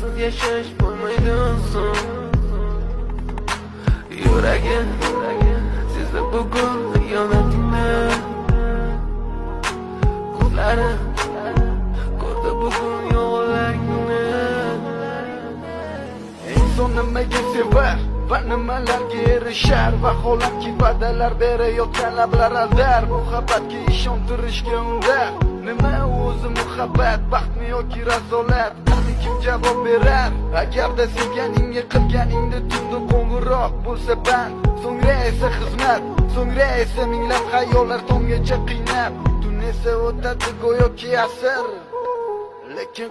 sensiz yashash bo'lmaydi so'ng. Yuragim sezdi bugun xiyonatingni, ko'zlarim ko'rdi bugun yolg'onlaringni. Inson nimaga sevar va nimalarga erishar, vaholanki va'dalar berayotgan lablar aldar. Muhabbatga ishontirishga undar. Nima o'zi muhabbat, baxtmi yoki razolat? Qani kim javob berar? Agarda sevganingga qilganingda tunda qo'ng'iroq bo'lsa band, so'ngra esa xizmat, so'ngra esa minglab xayollar tonggacha qiynab, tun esa o'tadi go'yoki asr. Lekin